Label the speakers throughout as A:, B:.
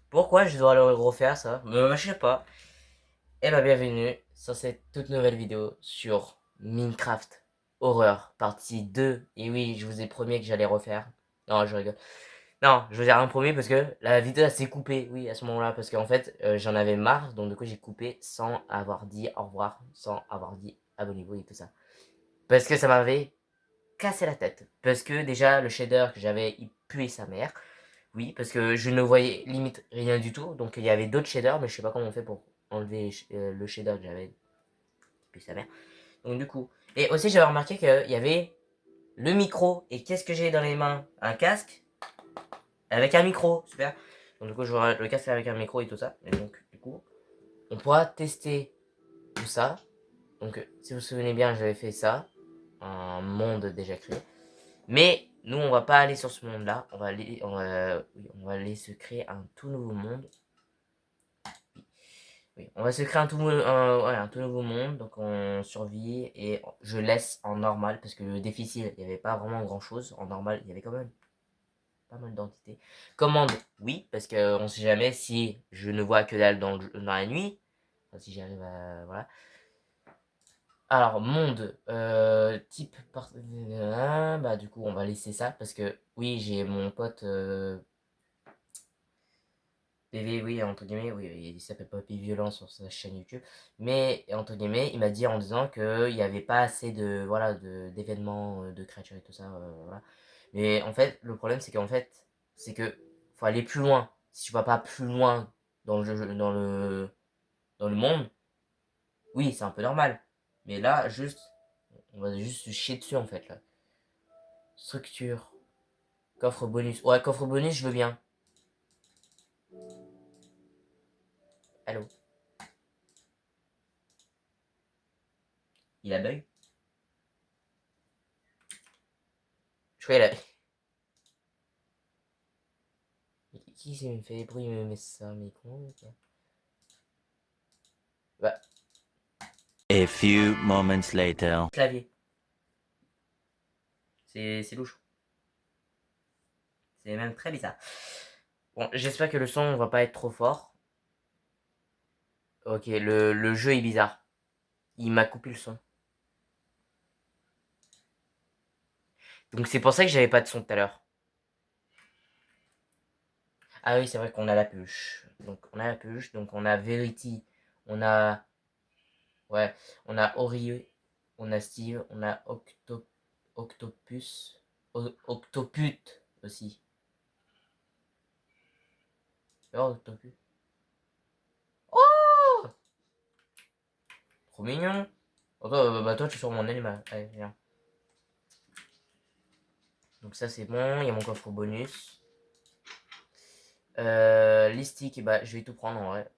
A: Pourquoi je dois le refaire ça? Je sais pas. Eh ben bienvenue sur cette toute nouvelle vidéo sur Minecraft Horreur partie 2. Et oui, je vous ai promis que j'allais refaire. Non, je rigole. Non, je vous ai rien promis parce que la vidéo elle s'est coupée, oui, à ce moment-là. Parce qu'en fait, j'en avais marre. Donc du coup, j'ai coupé sans avoir dit au revoir, sans avoir dit abonnez-vous et tout ça. Parce que ça m'avait cassé la tête. Parce que déjà, le shader que j'avais, il puait sa mère. Oui, parce que je ne voyais limite rien du tout. Donc il y avait d'autres shaders, mais je sais pas comment on fait pour enlever le shader que j'avais depuis sa mère. Donc du coup. Et aussi j'avais remarqué qu'il y avait le micro. Et qu'est-ce que j'ai dans les mains? Un casque avec un micro. Super. Donc du coup je vois le casque avec un micro et tout ça. Et donc du coup, on pourra tester tout ça. Donc si vous vous souvenez bien, j'avais fait ça. Un monde déjà créé. Mais nous, on va pas aller sur ce monde-là. On va aller se créer un tout nouveau monde. Oui, on va se créer un tout nouveau monde, donc on survit et je laisse en normal parce que le difficile, il n'y avait pas vraiment grand chose. En normal, il y avait quand même pas mal d'entités. Commande, oui, parce qu'on sait jamais si je ne vois que dalle dans la nuit. Enfin, si j'arrive à. Voilà. Alors, monde, type. Bah, du coup, on va laisser ça parce que, oui, j'ai mon pote PV, oui, entre guillemets, oui, il s'appelle Papy Violent sur sa chaîne YouTube, mais entre guillemets, il m'a dit en disant qu'il n'y avait pas assez de, voilà, d'événements, de créatures et tout ça, voilà. Mais en fait, le problème, c'est que faut aller plus loin. Si tu vas pas plus loin dans le jeu, dans le monde, oui, c'est un peu normal. Mais là, on va juste se chier dessus en fait, là. Structure, coffre bonus. Ouais, coffre bonus, je veux bien. Allô? Il a bug? Je crois qu'il a. Qui c'est me fait des bruits, il me met ça, mais comment ça? Bah,
B: A few moments later.
A: clavier. C'est louche. C'est même très bizarre. Bon, j'espère que le son va pas être trop fort. Ok, le jeu est bizarre. Il m'a coupé le son. Donc c'est pour ça que j'avais pas de son tout à l'heure. Ah oui, c'est vrai qu'on a la pêche. Donc on a la pêche, donc on a Verity, on a. Ouais, on a Ori, on a Steve, on a Octopus. Octopute aussi. Oh, Octopus. Oh! Trop mignon. Oh, bah toi tu es sur mon animal. Allez, viens. Donc ça c'est bon, il y a mon coffre bonus. Les sticks, bah je vais tout prendre en vrai.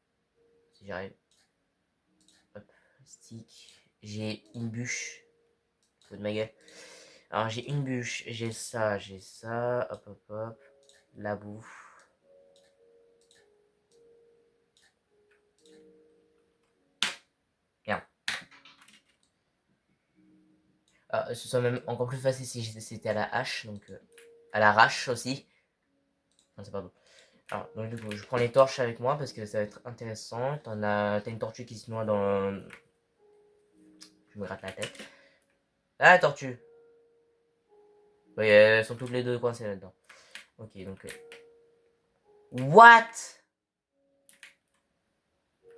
A: Si j'arrive. Hop, stick. J'ai une bûche. Faut de ma gueule. Alors j'ai une bûche, j'ai ça, j'ai ça. Hop hop hop. La bouffe. Bien. Ah, ce soit même encore plus facile si c'était à la hache, donc à l'arrache aussi. Non, c'est pas bon. Alors, donc du coup, je prends les torches avec moi parce que ça va être intéressant. T'as une tortue qui se noie dans. Je me gratte la tête. Ah, tortue. Oui, elles sont toutes les deux coincées là-dedans. Ok, donc. What?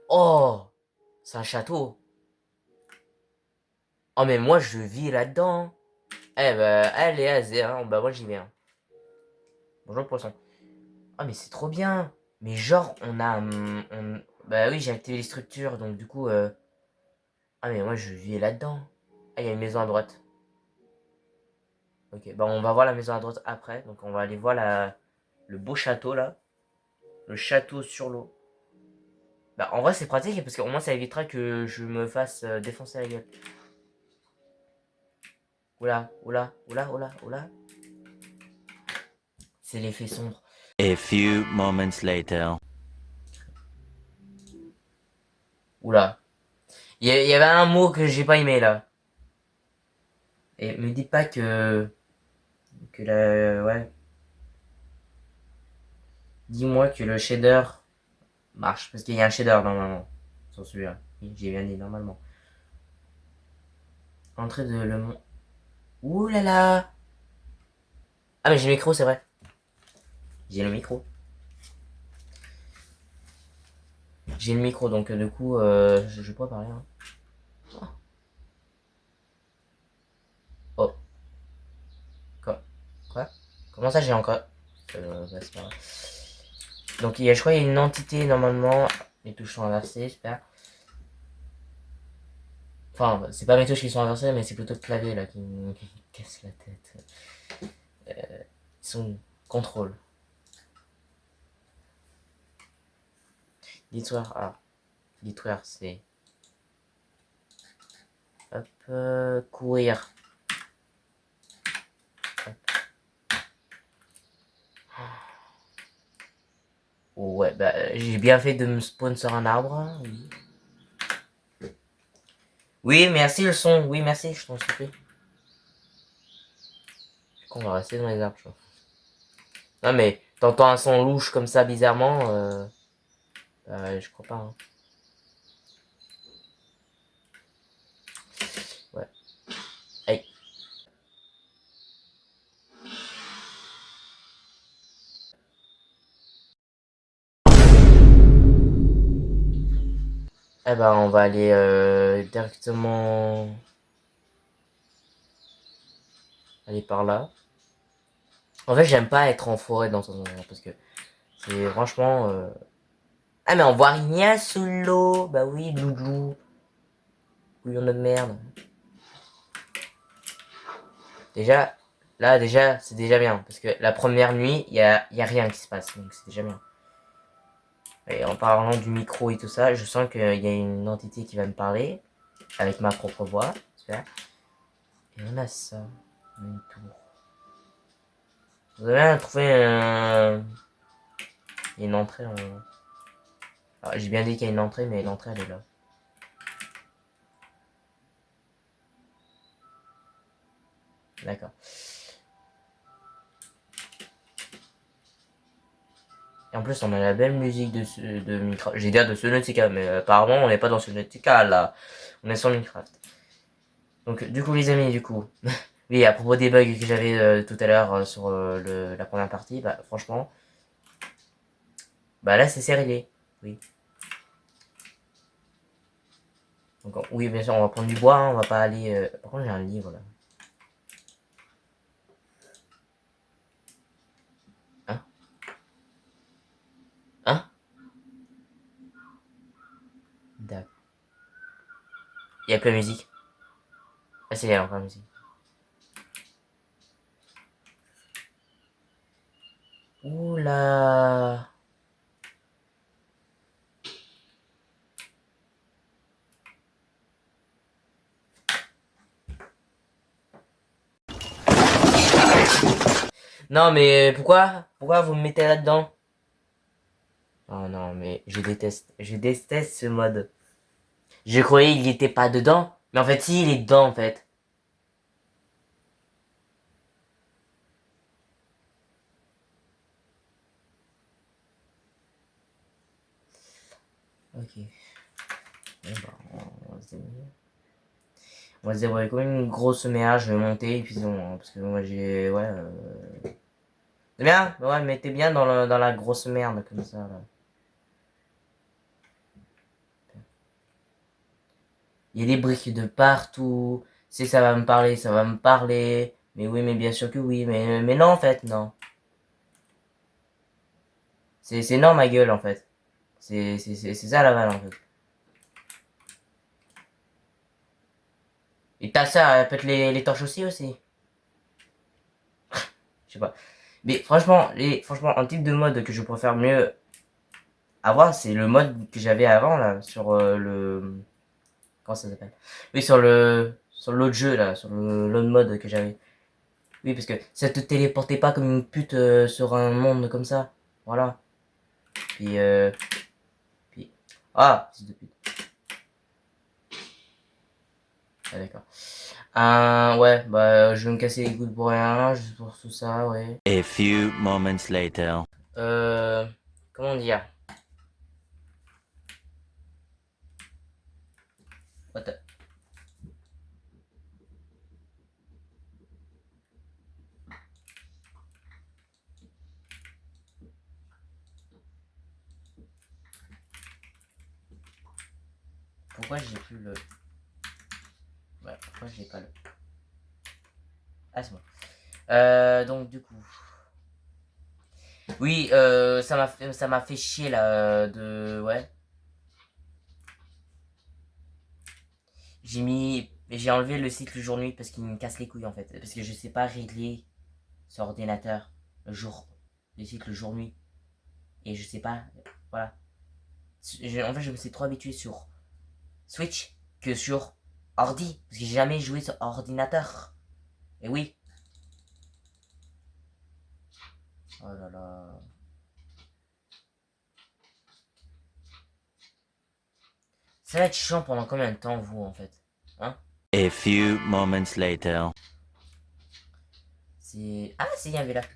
A: Oh! C'est un château. Oh, mais moi, je vis là-dedans. Eh bah, allez, azé, hein. Bah, moi, j'y vais. Hein. Bonjour, poisson. Ah, mais c'est trop bien. Mais genre, on a. Bah oui, j'ai activé les structures, donc du coup. Ah, mais moi, je vis là-dedans. Ah, il y a une maison à droite. Ok, bah, on va voir la maison à droite après. Donc, on va aller voir le beau château là. Le château sur l'eau. Bah, en vrai, c'est pratique parce qu'au moins, ça évitera que je me fasse défoncer la gueule. Oula, oula, oula, oula, oula. C'est l'effet sombre.
B: A few moments later.
A: Oula. Il y avait un mot que j'ai pas aimé là. Et me dis pas que. Que la. Ouais. Dis-moi que le shader marche. Parce qu'il y a un shader normalement. Sur celui-là. Oui, j'ai bien dit normalement. Entrée de le monde. Ouh là là. Ah mais j'ai le micro, c'est vrai. J'ai le micro. J'ai le micro, donc du coup, je vais pas parler. Hein. Oh. Quoi? Quoi? Comment ça j'ai encore... Bah, c'est pas grave. Donc je crois qu'il y a une entité normalement. Les touches sont inversées, j'espère. Enfin, c'est pas mes touches qui sont inversées, mais c'est plutôt le clavier là qui me casse la tête. Ils sont contrôle. L'histoire, ah, l'histoire c'est hop, courir. Hop. Oh, ouais, bah j'ai bien fait de me spawn sur un arbre. Hein, oui. Oui, merci le son. Oui, merci, je t'en supplie. On va rester dans les arbres, je crois. Non mais t'entends un son louche comme ça bizarrement, je crois pas. Hein. Ouais. Aïe. Eh ben on va aller directement aller par là. En fait j'aime pas être en forêt dans ce endroit parce que c'est franchement. Ah mais on voit rien sous l'eau. Bah oui, loulou. Couillon de merde. Déjà, là déjà c'est déjà bien parce que la première nuit y a rien qui se passe donc c'est déjà bien. Et en parlant du micro et tout ça, je sens qu'il y a une entité qui va me parler avec ma propre voix. Super. Et on a ça. Une tour. Vous avez trouvé une entrée en... Alors, j'ai bien dit qu'il y a une entrée, mais l'entrée elle est là. D'accord. Et en plus, on a la belle musique de Minecraft. J'ai dit de Subnautica, mais apparemment, on n'est pas dans Subnautica là. On est sur Minecraft. Donc, du coup, les amis, du coup. Oui, à propos des bugs que j'avais tout à l'heure sur la première partie, bah, franchement, bah là, c'est serré. Oui. Donc, oui, bien sûr, on va prendre du bois, hein, on va pas aller. Par contre, j'ai un livre là. Hein? Hein? D'accord. Il y a plus la musique. Ah, c'est encore la musique. Oula. Non, mais pourquoi? Pourquoi vous me mettez là-dedans? Oh non, mais je déteste. Je déteste ce mode. Je croyais qu'il était pas dedans. Mais en fait, si, il est dedans, en fait. Ok. Bon, bah, on va se débrouiller. On va se débrouiller comme une grosse merde. Je vais monter et puis bon, hein, parce que moi j'ai... Ouais. C'est bien? Ouais, mettez bien dans la grosse merde comme ça, là. Il y a des briques de partout. Si ça va me parler, ça va me parler. Mais oui, mais bien sûr que oui. Mais non, en fait, non. C'est non, ma gueule, en fait. C'est ça la vanne, en fait. Et ta sœur, elle pète les torches aussi. Je sais pas. Mais franchement, franchement, un type de mode que je préfère mieux avoir, c'est le mode que j'avais avant, là, sur le... Comment ça s'appelle? Oui, sur le... Sur l'autre jeu, là, sur l'autre mode que j'avais. Oui, parce que ça te téléportait pas comme une pute sur un monde comme ça. Voilà. Puis, puis... Ah, fils de pute. Ah, d'accord. Ouais, bah, je vais me casser les couilles pour rien, juste pour tout ça, ouais.
B: A few moments later.
A: Comment dire? What the- Pourquoi j'ai plus le... Ouais, pourquoi j'ai pas le... Ah, c'est bon. Donc du coup... Oui, ça m'a fait chier là de... Ouais. J'ai enlevé le cycle jour-nuit parce qu'il me casse les couilles en fait. Parce que je sais pas régler sur ordinateur le jour, le cycle jour-nuit. Et je sais pas, voilà. En fait, je me suis trop habitué sur Switch que sur ordi. Parce que j'ai jamais joué sur ordinateur. Et oui. Oh là là. Ça va être chiant pendant combien de temps, vous, en fait? Hein?
B: A few moments later.
A: C'est... Ah, c'est, il y a un village.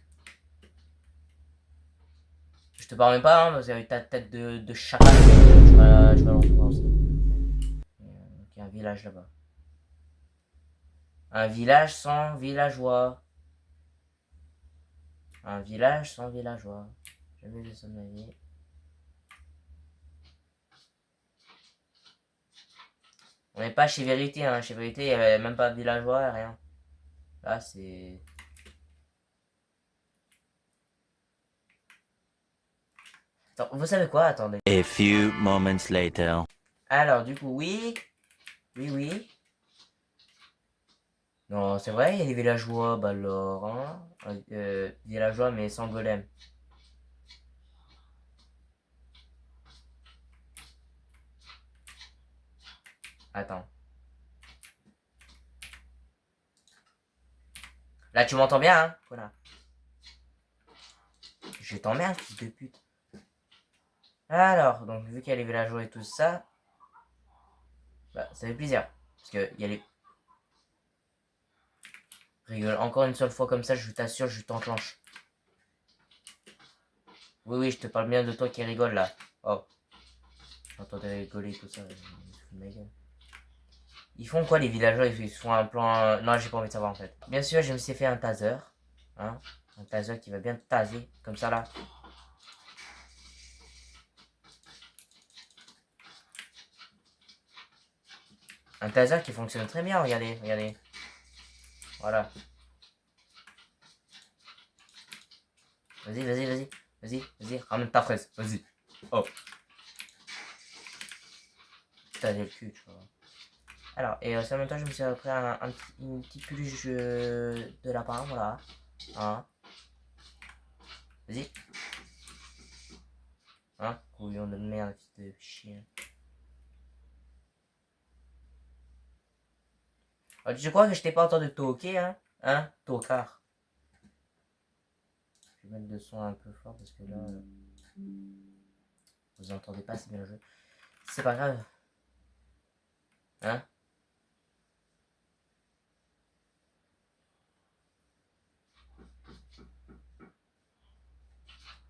A: Je te parle même pas, hein, parce qu'avec ta tête de chacal, je vais l'entendre. Il y a un village là-bas. Un village sans villageois. Un village sans villageois. Jamais vu ça de ma vie. On n'est pas chez Vérité, hein. Chez Vérité, il n'y avait même pas de villageois, rien. Là, c'est... Attends, vous savez quoi? Attendez.
B: A few moments later.
A: Alors, du coup, oui. Oui, oui. Non, c'est vrai, il y a des villageois, bah alors, hein. Villageois, mais sans golem. Attends. Là, tu m'entends bien, hein, connard. Je t'emmerde, fils de pute. Alors, donc, vu qu'il y a les villageois et tout ça, bah, ça fait plaisir. Parce que il y a les... Rigole, encore une seule fois comme ça, je t'assure, je t'enclenche. Oui, oui, je te parle bien de toi qui rigole, là. Oh. J'entendais rigoler, tout ça. Ils font quoi, les villageois? Ils font un plan... Non, j'ai pas envie de savoir, en fait. Bien sûr, je me suis fait un taser. Hein, un taser qui va bien taser, comme ça, là. Un taser qui fonctionne très bien, regardez, regardez. Voilà. Vas-y, vas-y, vas-y. Vas-y, vas-y, ramène ta fraise. Vas-y. Oh. Putain, j'ai le cul, tu vois. Alors, et en même temps, je me suis pris une petite peluche de lapin, voilà. Hein. Vas-y. Hein, couillon de merde, fils de chien. Ah, tu crois que je t'ai pas entendu toquer, hein? Hein, tocard. Je vais mettre le son un peu fort parce que là... Vous entendez pas, c'est bien joué. C'est pas grave. Hein?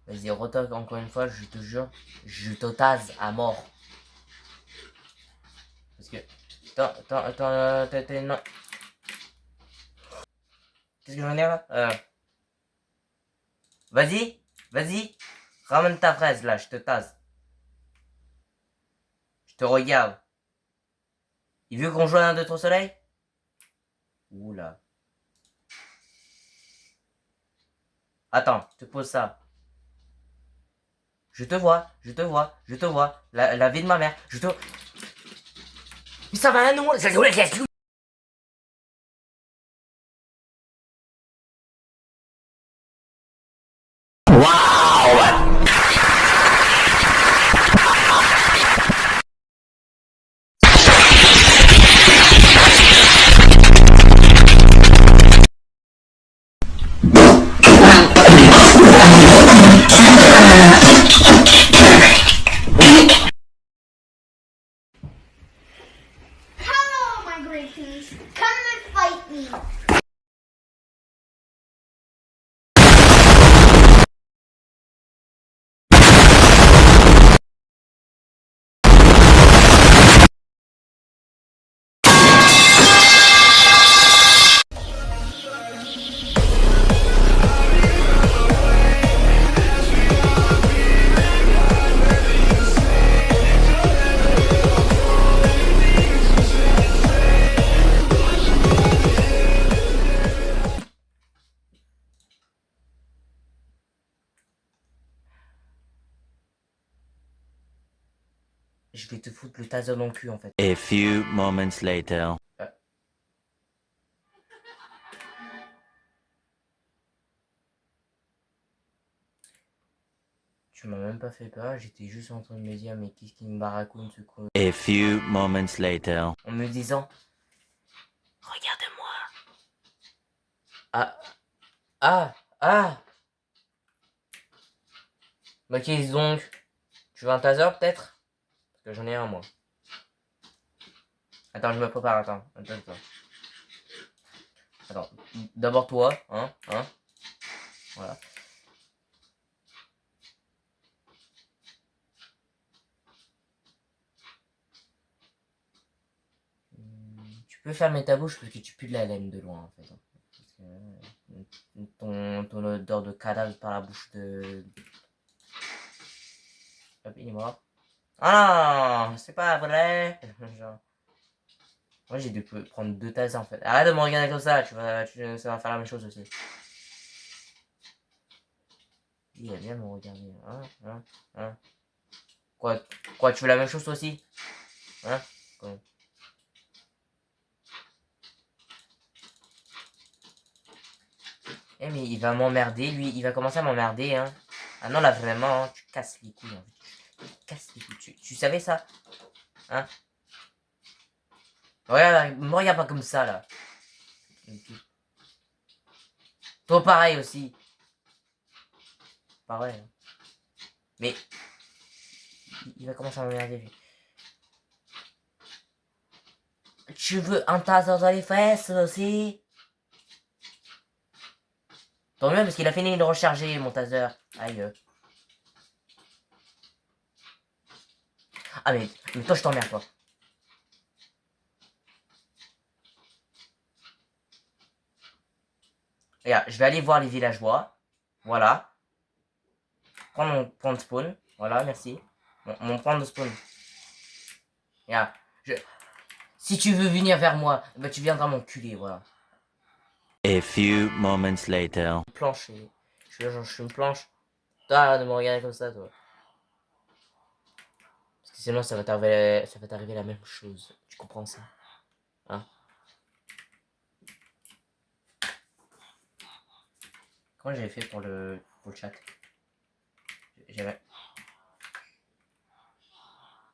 A: Vas-y, retoque encore une fois, je te jure. Je te tase à mort. Parce que... non. Qu'est-ce que j'en ai là? Vas-y, vas-y. Ramène ta fraise là, je te tase. Je te regarde. Il veut qu'on joue à un 2 3 soleil? Oula. Attends, je te pose ça. Je te vois, je te vois, je te vois. La vie de ma mère, je te... Mais ça va, non?
C: Hello, my great
A: je vais te foutre le taser dans le cul en fait.
B: A few moments later.
A: Tu m'as même pas fait peur, j'étais juste en train de me dire mais qu'est-ce qu'il me baracoune ce con.
B: A few moments later.
A: En me disant regarde-moi. Ah ah ah. Bah qu'est-ce donc? Tu veux un taser peut-être? Parce que j'en ai un moi. Attends, je me prépare, attends. Attends, d'abord toi, hein, voilà. Tu peux fermer ta bouche parce que tu pues de la laine de loin en fait. Parce que, ton odeur de cadavre par la bouche de... Hop, il est mort. Ah non, c'est pas vrai. Genre... Moi j'ai dû prendre 2 tasses en fait. Arrête de me regarder comme ça, ça va faire la même chose aussi. Il aime bien me regarder. Hein. Quoi, tu veux la même chose toi aussi? Hein? Quoi. Eh mais il va m'emmerder, lui, il va commencer à m'emmerder, hein. Ah non, là, vraiment, hein, tu casses les couilles, hein. Tu casses les couilles. Tu savais ça? Hein? Regarde, me regarde pas comme ça, là. Toi, pareil aussi. Pareil. Hein. Mais, il va commencer à m'emmerder, lui. Tu veux un taser dans les fesses aussi? Tant mieux, parce qu'il a fini de recharger, mon taser. Aïe. Ah, mais toi, je t'emmerde, toi. Regarde, je vais aller voir les villageois. Voilà. Prendre mon point de spawn. Voilà, merci. Mon point de spawn. Regarde. Si tu veux venir vers moi, bah tu viendras m'enculer, voilà.
B: A few moments later.
A: Planche. Je suis une planche. Toi, de me regarder comme ça, toi. Parce que sinon, ça va t'arriver la même chose. Tu comprends ça? Hein? Comment j'avais fait pour le chat? J'avais...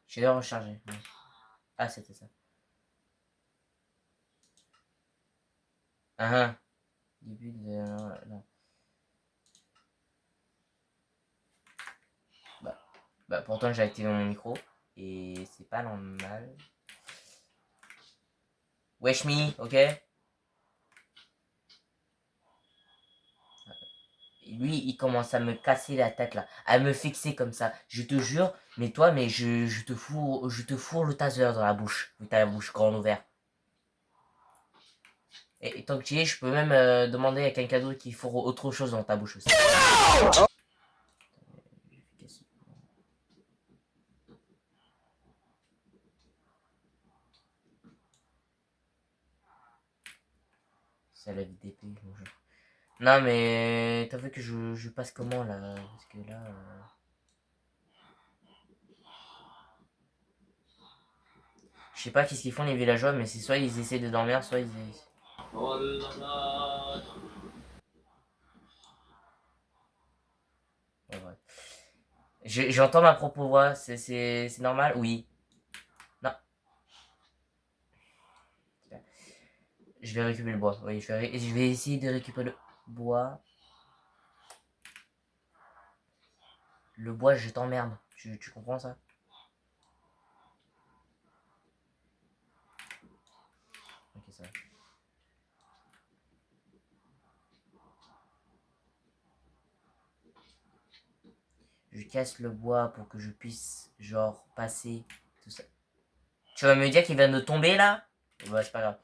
A: J'ai dû recharger. Ouais. Ah, c'était ça. Ah, début de... Non. Bah, pourtant, j'ai activé mon micro. Et c'est pas normal. Wesh me, ok? Lui, il commence à me casser la tête là, à me fixer comme ça. Je te jure, mais toi, mais je te fourre le taser dans la bouche. Mais t'as la bouche grande ouverte. Et tant que tu y es, je peux même demander à quelqu'un d'autre qui fourre autre chose dans ta bouche aussi. C'est la vie d'épée, bonjour. Non, mais t'as vu que je passe comment là? Parce que là. Je sais pas qu'est-ce qu'ils font les villageois, mais c'est soit ils essaient de dormir, soit ils. Ouais, ouais. J'entends ma propre voix, c'est normal? Oui. Non. Je vais récupérer le bois. Oui, je vais essayer de récupérer le bois. Le bois, je t'emmerde. Tu comprends ça? Ok, ça va. Je casse le bois pour que je puisse, genre, passer tout ça. Tu vas me dire qu'il vient de tomber là? Bah, c'est pas grave.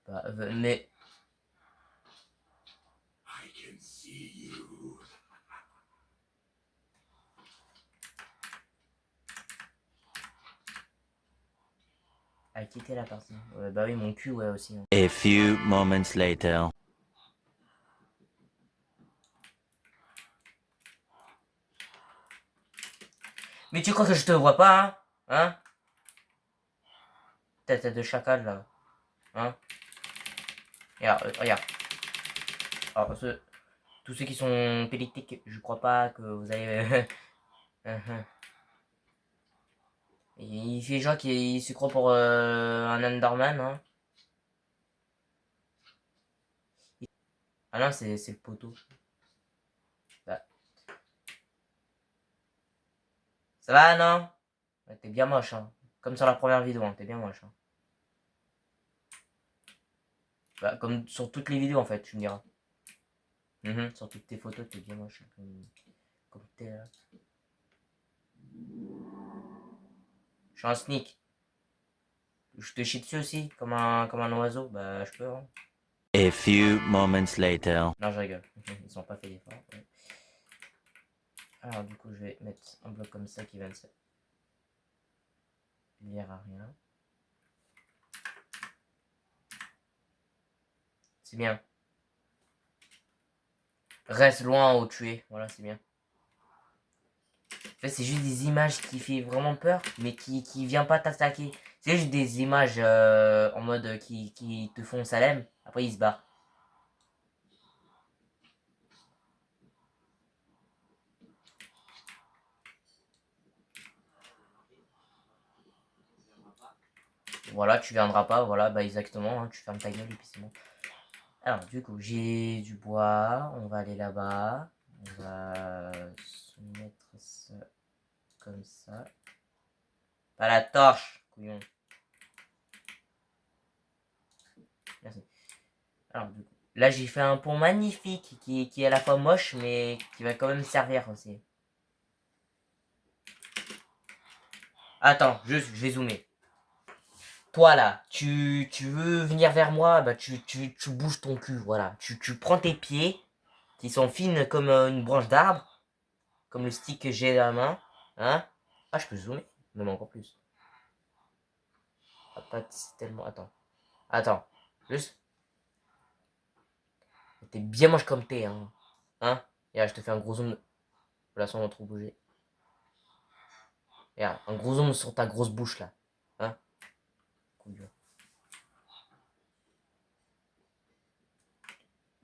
A: Bah, mais. A quitter la partie. Ouais, bah oui, mon cul, ouais, aussi. Hein.
B: A few moments later.
A: Mais tu crois que je te vois pas, hein? Hein? Tête de chacal, là. Hein? Regarde, regarde. Alors, tous ceux qui sont politiques, je crois pas que vous allez... Il fait genre qu'il se croit pour un Underman, hein. Ah non, c'est le poteau. Bah, ça va, non? Ouais, t'es bien moche, hein. Comme sur la première vidéo, hein. T'es bien moche, hein. Bah, comme sur toutes les vidéos, en fait, tu me diras. Sur toutes tes photos, t'es bien moche, hein. Comme t'es là. Je suis un sneak. Je te chie dessus aussi, comme un oiseau. Bah, je peux, hein.
B: A few moments later.
A: Non, je rigole. Ils sont pas fait d'efforts. Ouais. Alors, du coup, je vais mettre un bloc comme ça qui va ne servir à rien. C'est bien. Reste loin où tu es. Voilà, c'est bien. En fait, c'est juste des images qui fait vraiment peur, mais qui vient pas t'attaquer. C'est juste des images en mode qui te font salem. Après, ils se barrent. Voilà, tu viendras pas. Voilà, bah exactement. Hein, tu fermes ta gueule et puis c'est bon. Alors, du coup, j'ai du bois. On va aller là-bas. On va se mettre ça comme ça. Pas la torche, couillon. Merci. Alors, du coup, là, j'ai fait un pont magnifique qui est à la fois moche, mais qui va quand même servir aussi. Attends, juste, je vais zoomer. Toi là, tu veux venir vers moi, bah tu bouges ton cul, voilà. Tu prends tes pieds, qui sont fines comme une branche d'arbre, comme le stick que j'ai dans la main, hein. Ah, je peux zoomer, même encore plus. Ah, pas tellement, attends. Attends, juste. T'es bien moche comme t'es, hein. Hein. Et là, je te fais un gros zoom. Voilà, sans trop bouger. Et là, un gros zoom sur ta grosse bouche là. Hein.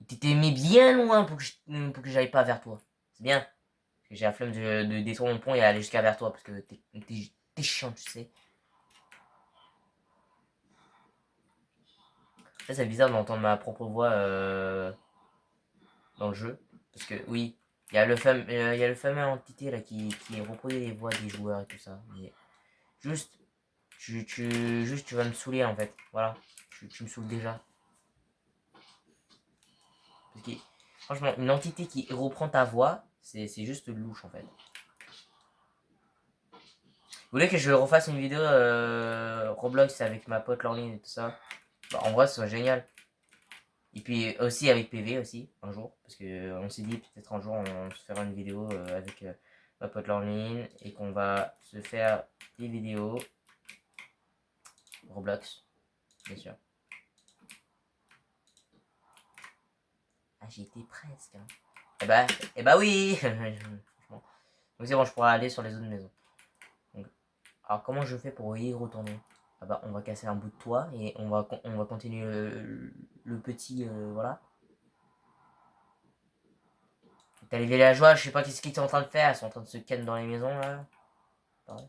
A: T'étais mis bien loin pour que j'aille pas vers toi. C'est bien. Parce que j'ai la flemme de détruire mon pont et aller jusqu'à vers toi. Parce que t'es chiant, tu sais. Ça, c'est bizarre d'entendre ma propre voix dans le jeu. Parce que oui, il y a le fameux entité là qui reproduit les voix des joueurs et tout ça. Mais juste, juste, tu vas me saouler en fait. Voilà. Tu me saoules déjà. Parce que, franchement, une entité qui reprend ta voix, c'est juste louche en fait. Vous voulez que je refasse une vidéo Roblox avec ma pote Laureline et tout ça? Bah, en vrai, ce serait génial. Et puis aussi avec PV aussi, un jour. Parce que on s'est dit peut-être un jour on se fera une vidéo avec ma pote Laureline et qu'on va se faire des vidéos Roblox, bien sûr. Ah, j'y étais presque. Hein. Eh bah oui. Donc c'est bon, je pourrais aller sur les autres maisons. Donc, alors comment je fais pour y retourner? Ah bah on va casser un bout de toit et on va continuer le petit voilà. T'as les villageois, je sais pas qu'est-ce qu'ils sont en train de faire, ils sont en train de se ken dans les maisons là. Pareil.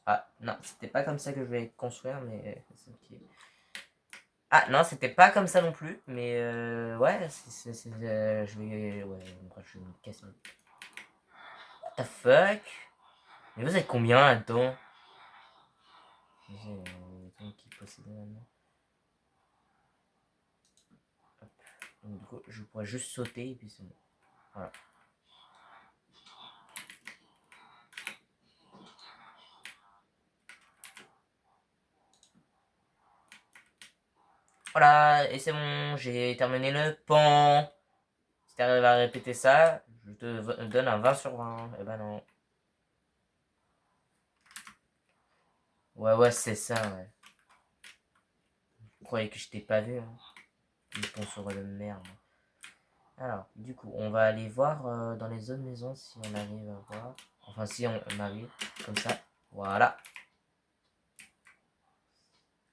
A: Ah non, c'était pas comme ça que je vais construire, mais c'est ok. Ah non, c'était pas comme ça non plus, mais ouais, je vais, ouais, bref, je vais me casser. What the fuck? Mais vous êtes combien là-dedans? Qui possède maintenant. Donc, du coup, je pourrais juste sauter et puis c'est bon. Voilà. Voilà, et c'est bon, j'ai terminé le pont. Si t'arrives à répéter ça, je te donne un 20 sur 20. Eh ben non. Ouais, ouais, c'est ça, ouais. Vous croyez que je t'ai pas vu, hein? Une ponceau de merde. Alors, du coup, on va aller voir dans les autres maisons si on arrive à voir. Enfin, si on arrive, comme ça. Voilà.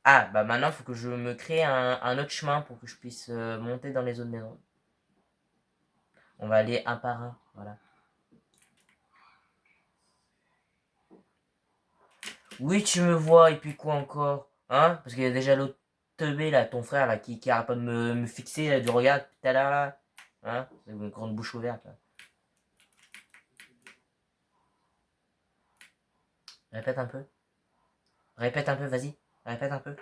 A: Ah, bah maintenant, il faut que je me crée un autre chemin pour que je puisse monter dans les autres maisons. On va aller un par un, voilà. Oui, tu me vois, et puis quoi encore? Hein? Parce qu'il y a déjà l'autre teubé, là, ton frère, là, qui arrête pas de me fixer, là, du regard tout à l'heure, là. Hein? Avec une grande bouche ouverte, là. Répète un peu. Répète un peu, vas-y. Répète un peu.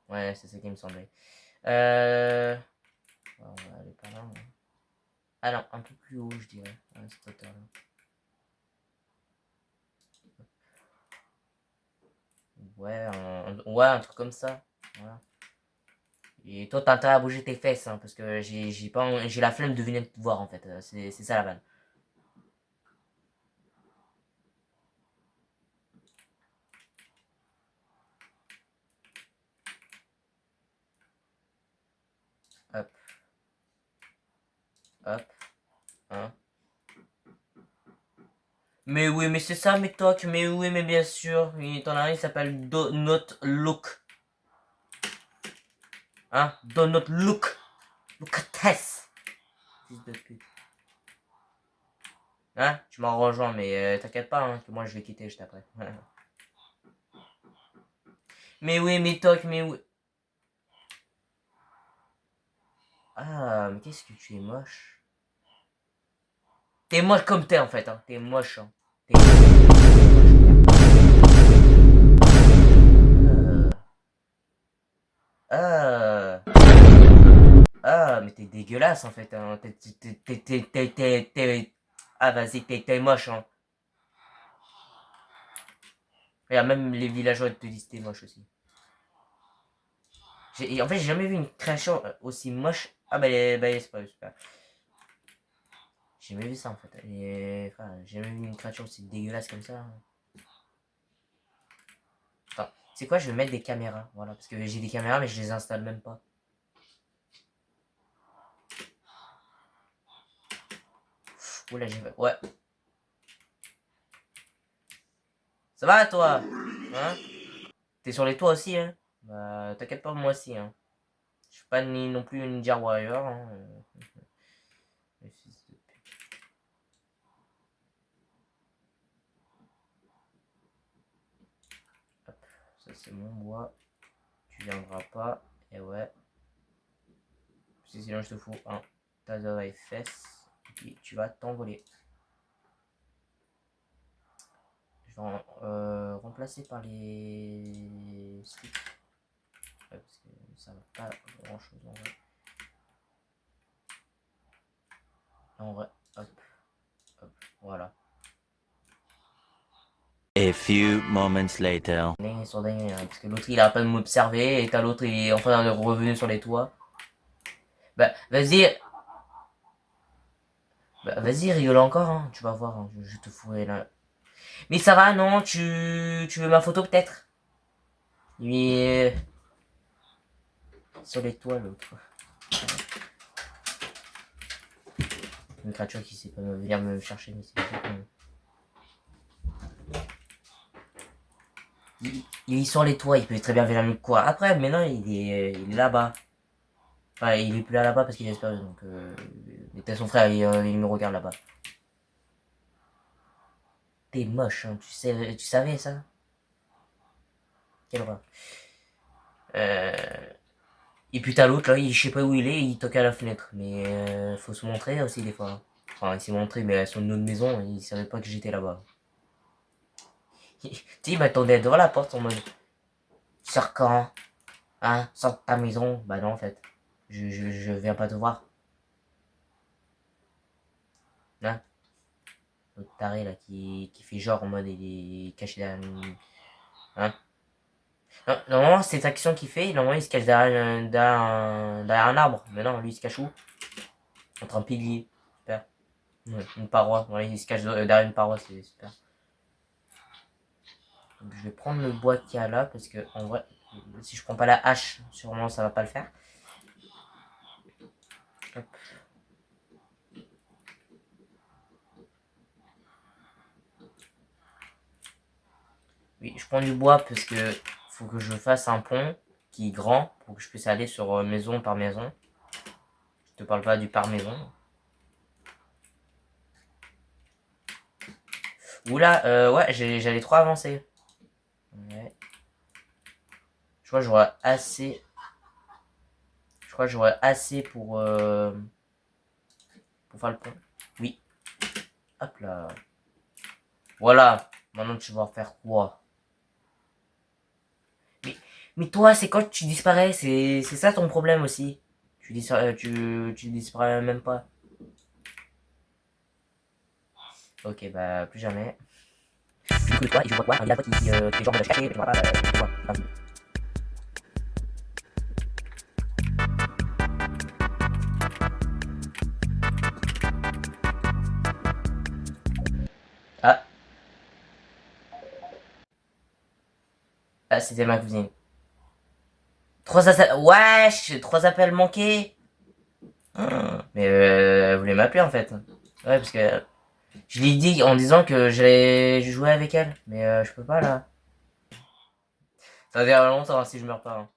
A: Ouais, c'est ça qui me semblait. On va aller par là. Ah non, un peu plus haut, je dirais. À cette hauteur-là. Ouais, ouais, un truc comme ça. Voilà. Et toi, t'as intérêt à bouger tes fesses, hein, parce que j'ai la flemme de venir te voir, en fait. C'est ça la vanne. Hop, hop, hein. Mais oui, mais c'est ça, mes tocs. Mais oui, mais bien sûr. T'en as un, il s'appelle Do Not Look. Hein? Do Not Look. Look at Tess. Fils de pute. Hein? Tu m'en rejoins, mais t'inquiète pas, hein, que moi je vais quitter juste après. Mais oui, mais toc, mais oui. Ah, mais qu'est-ce que tu es moche. T'es moche comme t'es en fait, hein. T'es moche, hein. T'es Ah, mais t'es dégueulasse en fait, hein. Ah, vas-y, t'es moche, hein. Regarde, même les villageois te disent t'es moche aussi. En fait, j'ai jamais vu une création aussi moche. Ah, bah, c'est pas super. J'ai jamais vu ça en fait. Enfin, j'ai jamais vu une créature aussi dégueulasse comme ça. Attends, c'est quoi? Je vais mettre des caméras. Voilà, parce que j'ai des caméras, mais je les installe même pas. Oula, j'ai. Ouais. Ça va toi? Hein? T'es sur les toits aussi, hein? Bah, t'inquiète pas, moi aussi, hein. Je suis pas ni non plus une Ninja Warrior, hein. Le fils de pute. Hop, ça c'est mon bois. Tu viendras pas. Et ouais. Parce que sinon je te fous un tas d'oreilles fesses. Et puis tu vas t'envoler. Je vais remplacer par les sticks. Ouais, parce que ça va pas grand chose en vrai. En vrai, hop, hop, voilà.
B: A few moments later.
A: Ils sont dingues, hein, parce que l'autre il a pas de m'observer et t'as l'autre il est enfin revenu sur les toits. Bah vas-y, bah, vas-y rigole encore, hein, tu vas voir, hein, je te fourrai là. Mais ça va, non, tu veux ma photo peut-être? Mais sur les toits l'autre. Une créature qui sait pas venir me chercher, mais c'est pas quand même. Il est sur les toits, il peut très bien venir me courir après, mais non, il est là-bas. Enfin, il est plus là-bas parce qu'il est disparu, donc mais t'as son frère, il me regarde là-bas. T'es moche, hein, tu savais ça? Quelle horreur. Euh... Et puis t'as l'autre là, je sais pas où il est, il toque à la fenêtre. Mais faut se montrer aussi des fois. Enfin, il s'est montré, mais à son autre maison, il savait pas que j'étais là-bas. Tu sais, il m'attendait devant la porte en mode, tu sors quand? Hein? Sors de ta maison? Bah non, en fait. Je viens pas te voir. Hein? L'autre taré là qui fait genre en mode il est caché derrière une... Hein? Non, normalement, cette action qu'il fait, normalement il se cache derrière un arbre. Mais non, lui il se cache où? Entre un pilier. Super. Ouais, une paroi. Voilà, il se cache derrière une paroi, c'est super. Donc, je vais prendre le bois qu'il y a là parce que en vrai, si je prends pas la hache, sûrement ça va pas le faire. Hop. Oui, je prends du bois parce que faut que je fasse un pont qui est grand pour que je puisse aller sur maison par maison. Je te parle pas du par maison. Oula, ouais, j'allais trop avancer. Ouais. Je crois que j'aurai assez. Je crois que j'aurai assez pour faire le pont. Oui. Hop là. Voilà. Maintenant tu vas faire quoi? Mais, mais toi, c'est quand tu disparais. C'est ça ton problème aussi. Tu disparais même pas. Ok, bah plus jamais. Du coup, toi, et je vois quoi? Un gars qui est genre de caché, je vois pas, je vois. Ah, ah c'était ma cousine. Wesh, 3 appels manqués. Mais elle voulait m'appeler en fait. Ouais, parce que je l'ai dit en disant que j'allais jouer avec elle. Mais je peux pas là. Ça va durer longtemps hein, si je meurs pas. Hein.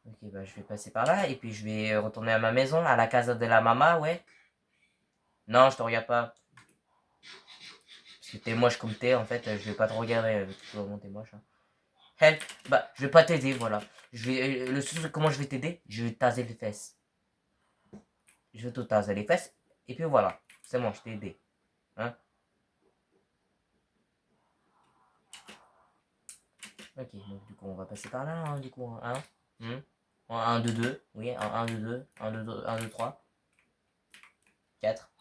A: Ok, bah je vais passer par là et puis je vais retourner à ma maison, à la casa de la mama, ouais. Non, je te regarde pas. Parce que t'es moche comme t'es, en fait, je vais pas te regarder avec comment t'es moche. Hein. Help, bah je vais pas t'aider, voilà. Le seul truc, comment je vais t'aider, je vais taser les fesses. Je vais te taser les fesses et puis voilà. C'est bon, je t'ai aidé. Hein. Ok, donc du coup, on va passer par là, hein, du coup. Hein. 1, 2, 2. Oui, 1, 2, 2. 1, 2, 2, 1, 2, 3. 4.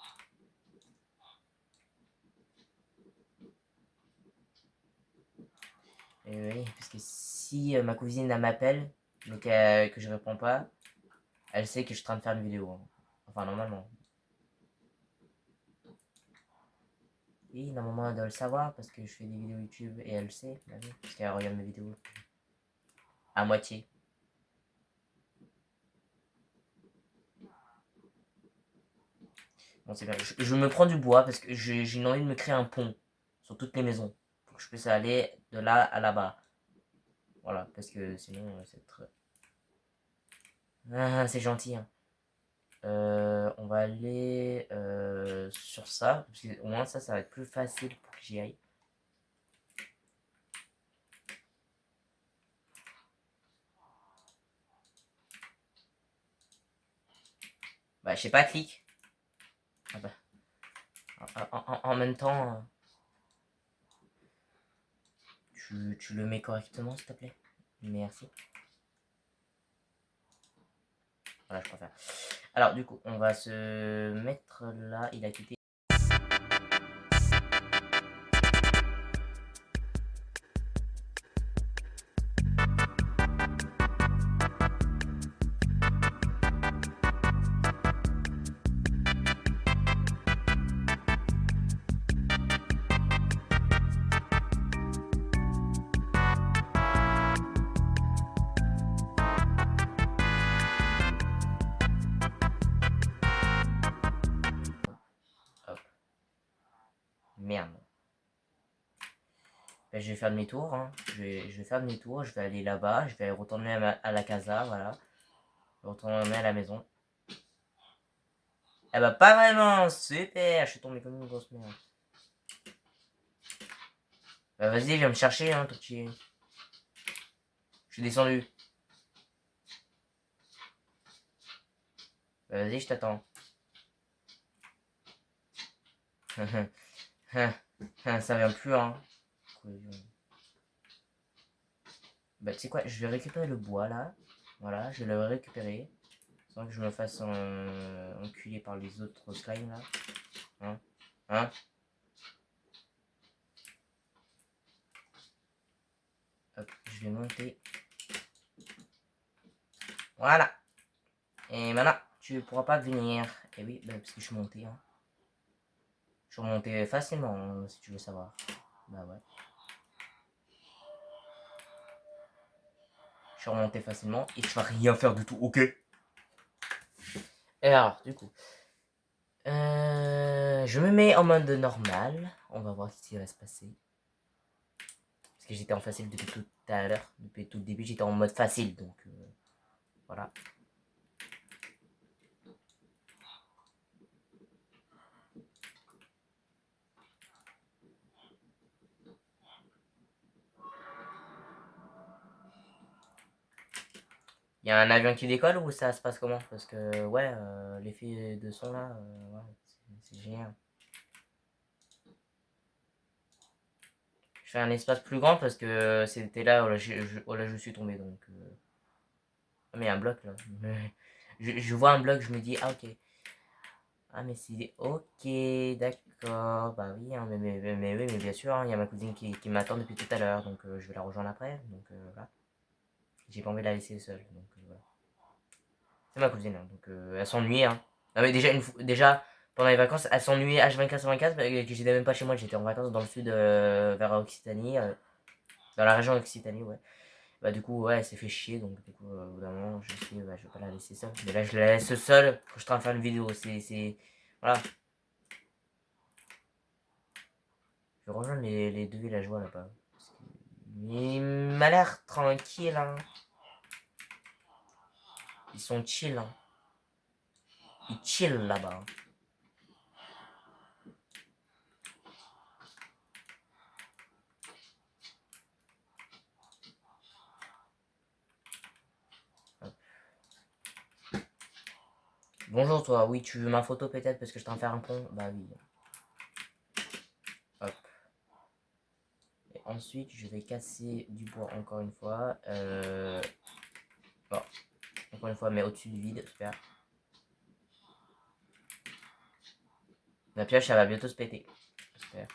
A: Et oui, parce que si ma cousine elle m'appelle, mais que je réponds pas, elle sait que je suis en train de faire une vidéo. Hein. Enfin, normalement. Oui, normalement, elle doit le savoir parce que je fais des vidéos YouTube et elle le sait, bah oui, parce qu'elle regarde mes vidéos. À moitié. Bon, c'est bien. Je me prends du bois parce que j'ai une envie de me créer un pont sur toutes les maisons. Pour que je puisse aller de là à là-bas. Voilà, parce que sinon, c'est très... Ah, c'est gentil, hein. On va aller sur ça. Parce que au moins, ça va être plus facile pour que j'y aille. Bah, je sais pas, clique. Ah bah. En même temps, tu le mets correctement, s'il te plaît. Merci. Voilà, je préfère. Alors, du coup, on va se mettre là. Il a quitté. Hop. Merde. Ben, je vais faire demi-tour. Hein. Je vais faire demi-tour. Je vais aller là-bas. Je vais retourner à la casa. Voilà. Je vais retourner à la maison. Eh bah, pas vraiment. Super. Je suis tombé comme une grosse merde. Bah, vas-y, viens me chercher, hein, tout petit. Je suis descendu. Bah, vas-y, je t'attends. Ça vient plus, hein. Bah, tu sais quoi, je vais récupérer le bois là. Voilà, je vais le récupérer. Sans que je me fasse enculer par les autres slimes là. Hein. Hein. Hop, je vais monter. Voilà. Et maintenant, tu pourras pas venir. Et oui, bah, parce que je suis monté. Hein. Je suis remonté facilement, si tu veux savoir. Bah ouais. suis remonté facilement et tu vas rien faire du tout, ok? Et alors, du coup, je me mets en mode normal. On va voir ce qui va se passer. Parce que j'étais en facile depuis tout à l'heure. Depuis tout le début, j'étais en mode facile. Donc, voilà. Il y a un avion qui décolle ou ça se passe comment? Parce que, ouais, l'effet de son là, ouais, c'est génial. Je fais un espace plus grand parce que c'était là où là, je suis tombé. Donc, ah, mais il y a un bloc là. Je vois un bloc, je me dis, ah ok. Ah, mais c'est ok, d'accord. Bah oui, hein, oui, mais bien sûr, hein, il y a ma cousine qui m'attend depuis tout à l'heure. Donc, je vais la rejoindre après. Donc, voilà. J'ai pas envie de la laisser seule. Donc, voilà. C'est ma cousine, hein, donc elle s'ennuie. Hein. Non, mais déjà, pendant les vacances, elle s'ennuyait H24 sur 24, que j'étais même pas chez moi, j'étais en vacances dans le sud, vers Occitanie, dans la région Occitanie, ouais. Bah, du coup, ouais, elle s'est fait chier, donc du coup, au bout d'un moment, je me suis dit, bah, je vais pas la laisser seule. Mais là, je la laisse seule quand je suis en train de faire une vidéo. Voilà. Je vais rejoindre les deux villageois là-bas. Il m'a l'air tranquille, hein. Ils sont chill, hein. Ils chill là-bas. Bonjour toi, oui, tu veux ma photo peut-être parce que je t'en fais un pont? Bah oui. Hop. Et ensuite, je vais casser du bois encore une fois. Bon, encore une fois, mais au-dessus du vide, super. La pioche, ça va bientôt se péter. Super.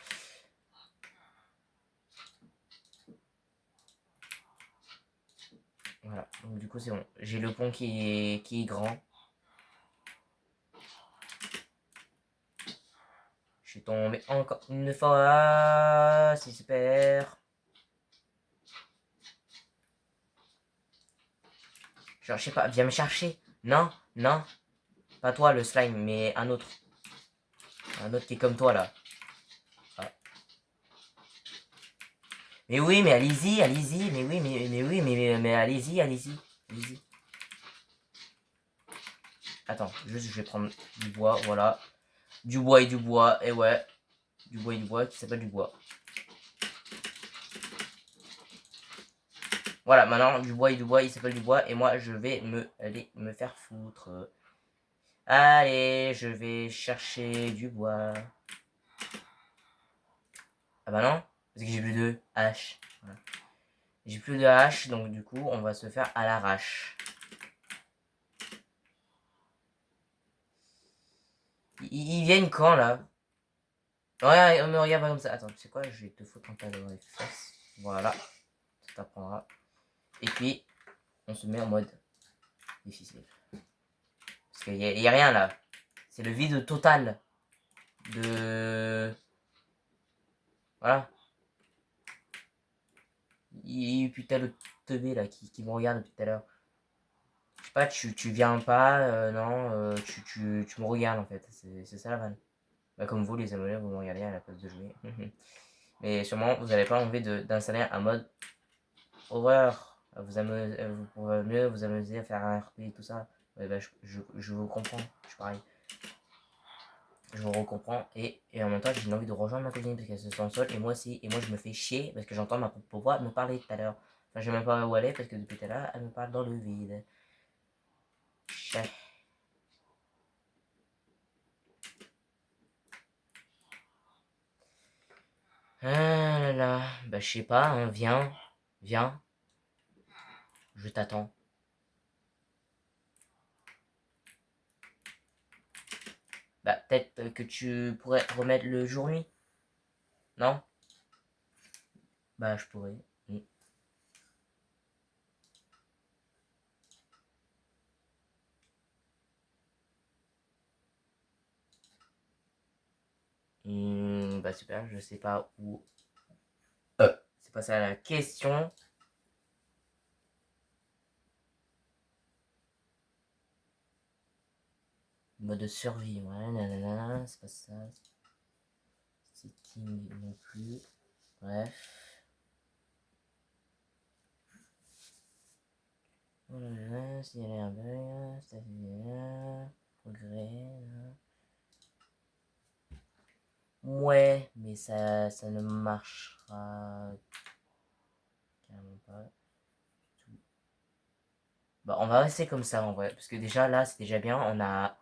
A: Voilà, donc du coup, c'est bon. J'ai le pont qui est grand. Je suis tombé encore une fois. C'est super. Genre, je sais pas, viens me chercher. Non, non. Pas toi, le slime, mais un autre. Un autre qui est comme toi, là. Ah. Mais oui, mais allez-y, allez-y. Mais oui, mais oui, mais allez-y, allez-y. Allez-y. Attends, juste, je vais prendre du bois, voilà. Du bois et du bois, et ouais. Du bois et du bois qui s'appelle du bois. Voilà, maintenant, du bois et du bois, il s'appelle du bois, et moi, je vais aller me faire foutre. Allez, je vais chercher du bois. Ah bah non, parce que j'ai plus de hache. Voilà. J'ai plus de hache, donc du coup, on va se faire à l'arrache. Ils viennent quand, là? Ouais, on me regarde pas comme ça. Attends, tu sais quoi? Je vais te foutre un tas dans les fesses. Voilà, ça t'apprendra. Et puis, on se met en mode difficile. Parce qu'il y a rien, là. C'est le vide total de... Voilà. Putain, le teubé, là, qui me regarde depuis tout à l'heure. Je sais pas, tu viens pas, non, tu me regardes, en fait. C'est ça, la vanne. Bah, comme vous, les abonnés, vous me regardez à la place de jouer. Mais sûrement, vous n'avez pas envie d'installer un mode horreur. Vous pourrez mieux vous amuser à faire un RP et tout ça. Ouais, bah, je vous comprends. Je suis pareil. Je vous recomprends. Et en même temps, j'ai envie de rejoindre ma cousine parce qu'elle se sent seule. Et moi aussi. Et moi, je me fais chier parce que j'entends ma propre voix me parler tout à l'heure. Enfin, je sais même pas où elle est parce que depuis tout à l'heure, elle me parle dans le vide. Chef. Ah là là. Bah, je sais pas, hein. Viens. Viens. Je t'attends. Bah, peut-être que tu pourrais remettre le jour-nuit. Non? Bah, je pourrais. Mm. Bah, super, je sais pas où. C'est pas ça la question. Mode survie, ouais, nanana, c'est pas ça. Setting non plus. Bref. Signaler un bug, progrès. Ouais, mais ça ne marchera carrément pas. Bah, on va rester comme ça en vrai, parce que déjà là, c'est déjà bien. On a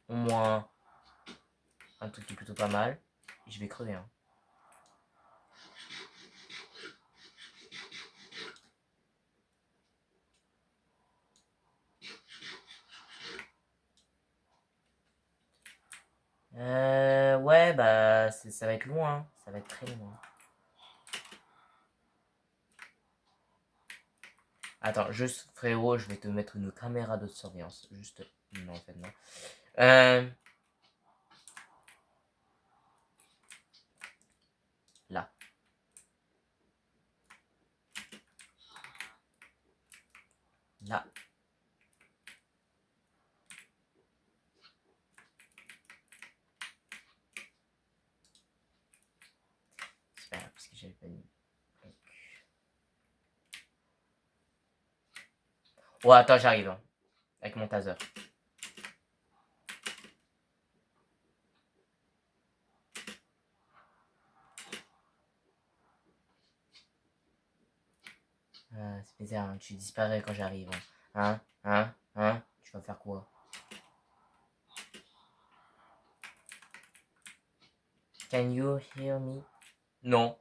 A: au moins un truc qui est plutôt pas mal. Et je vais crever, hein. Ouais, bah, ça va être loin, hein. Ça va être très loin. Attends, juste, frérot, je vais te mettre une caméra de surveillance. Juste, non, en fait, non. Là. Là. C'est pas grave, parce que j'avais pas mis. Oh, attends, j'arrive, hein, avec mon taser. C'est bizarre, hein, tu disparais quand j'arrive. Hein. Tu vas faire quoi? Can you hear me? Non.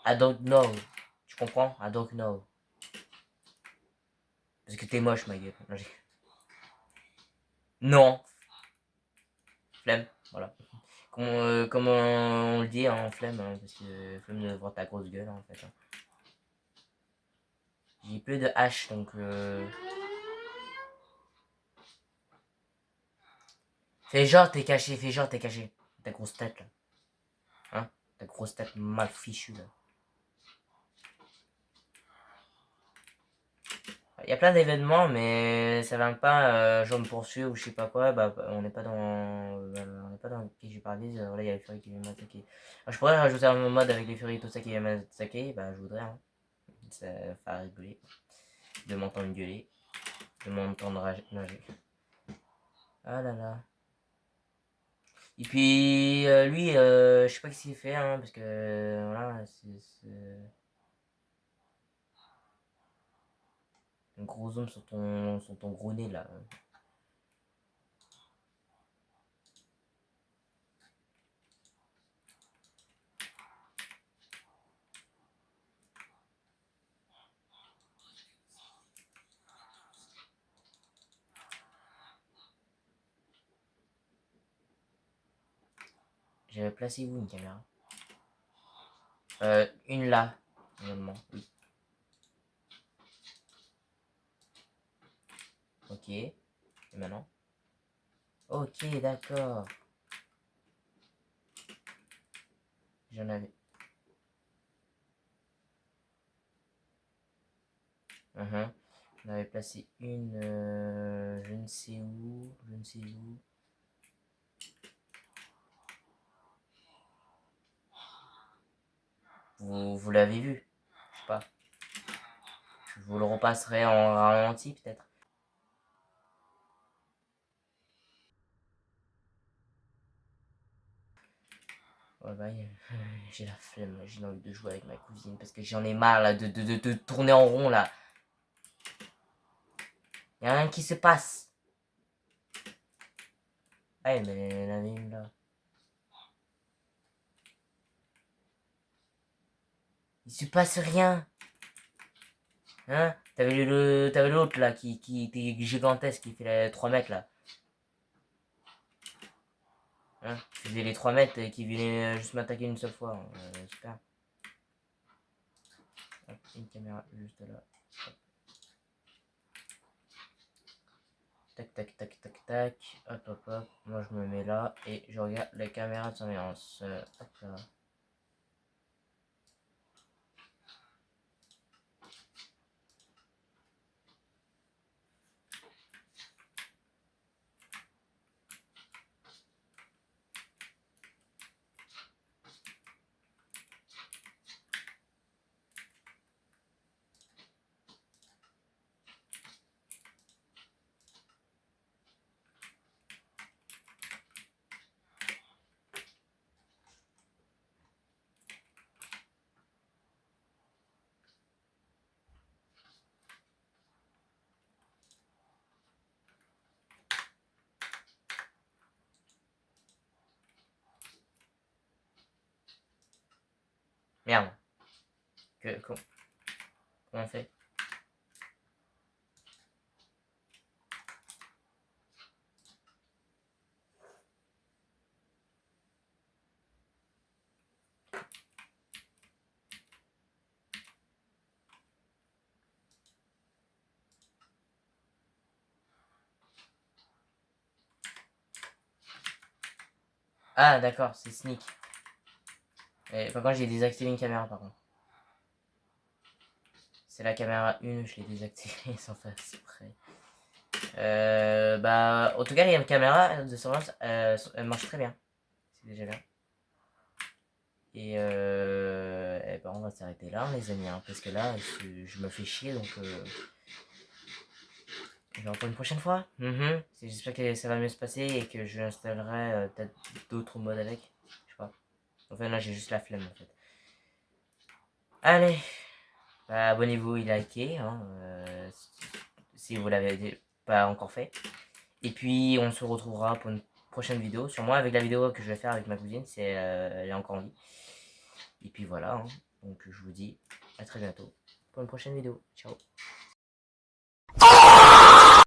A: I don't know. Tu comprends? I don't know. Parce que t'es moche, ma gueule. Non. Flemme. Voilà. Comment on le dit en flemme, hein, parce que flemme de voir ta grosse gueule, en fait. Hein. J'ai plus de hache, donc... Fais genre t'es caché, fais genre t'es caché. Ta grosse tête, là. Hein? Ta grosse tête mal fichue, là. Il y a plein d'événements, mais ça va pas, genre me poursuivre ou je sais pas quoi, bah on n'est pas dans. On n'est pas dans qui j'ai parlé, là il y a les furies qui viennent m'attaquer. Alors, je pourrais rajouter un mode avec les furies tout ça qui viennent m'attaquer, bah je voudrais, hein. Ça va rigoler. De m'entendre gueuler. De m'entendre nager. Ah là là. Et puis lui, je sais pas ce qu'il fait, hein, parce que voilà, c'est un gros zoom sur ton gros nez là. J'avais placé où une caméra? Une là, normalement, oui. Ok. Et maintenant? Ok, d'accord. J'en avais. J'en avais placé une, je ne sais où, je ne sais où. Vous l'avez vu? Je sais pas. Je vous le repasserai en ralenti peut-être. Ouais, bah, j'ai la flemme, j'ai envie de jouer avec ma cousine parce que j'en ai marre là, de tourner en rond là. Y'a rien qui se passe. Ah, mais il y en avait une là. Il se passe rien. Hein? T'avais l'autre là qui était gigantesque, qui fait les 3 mètres là. Hein? Qui faisait les 3 mètres et qui venait juste m'attaquer une seule fois. Super. Hop, une caméra juste là. Hop. Tac, tac, tac, tac, tac. Hop, hop, hop. Moi je me mets là et je regarde les caméras de surveillance. Hop là. Merde. Comment on fait? Ah d'accord, c'est sneak. Et par contre j'ai désactivé une caméra par contre. C'est la caméra 1, je l'ai désactivée sans faire exprès. Bah, en tout cas, il y a une caméra de surveillance, elle marche très bien. C'est déjà bien. Et bah, on va s'arrêter là, les amis, hein, parce que là, je me fais chier, donc je vais reprendre une prochaine fois. J'espère que ça va mieux se passer et que je installerai peut-être d'autres modes avec. Je sais pas. Enfin, là, j'ai juste la flemme en fait. Allez, bah, abonnez-vous et likez, hein, si vous l'avez pas encore fait. Et puis on se retrouvera pour une prochaine vidéo, sûrement avec la vidéo que je vais faire avec ma cousine, elle est encore en vie. Et puis voilà, hein. Donc je vous dis à très bientôt pour une prochaine vidéo. Ciao.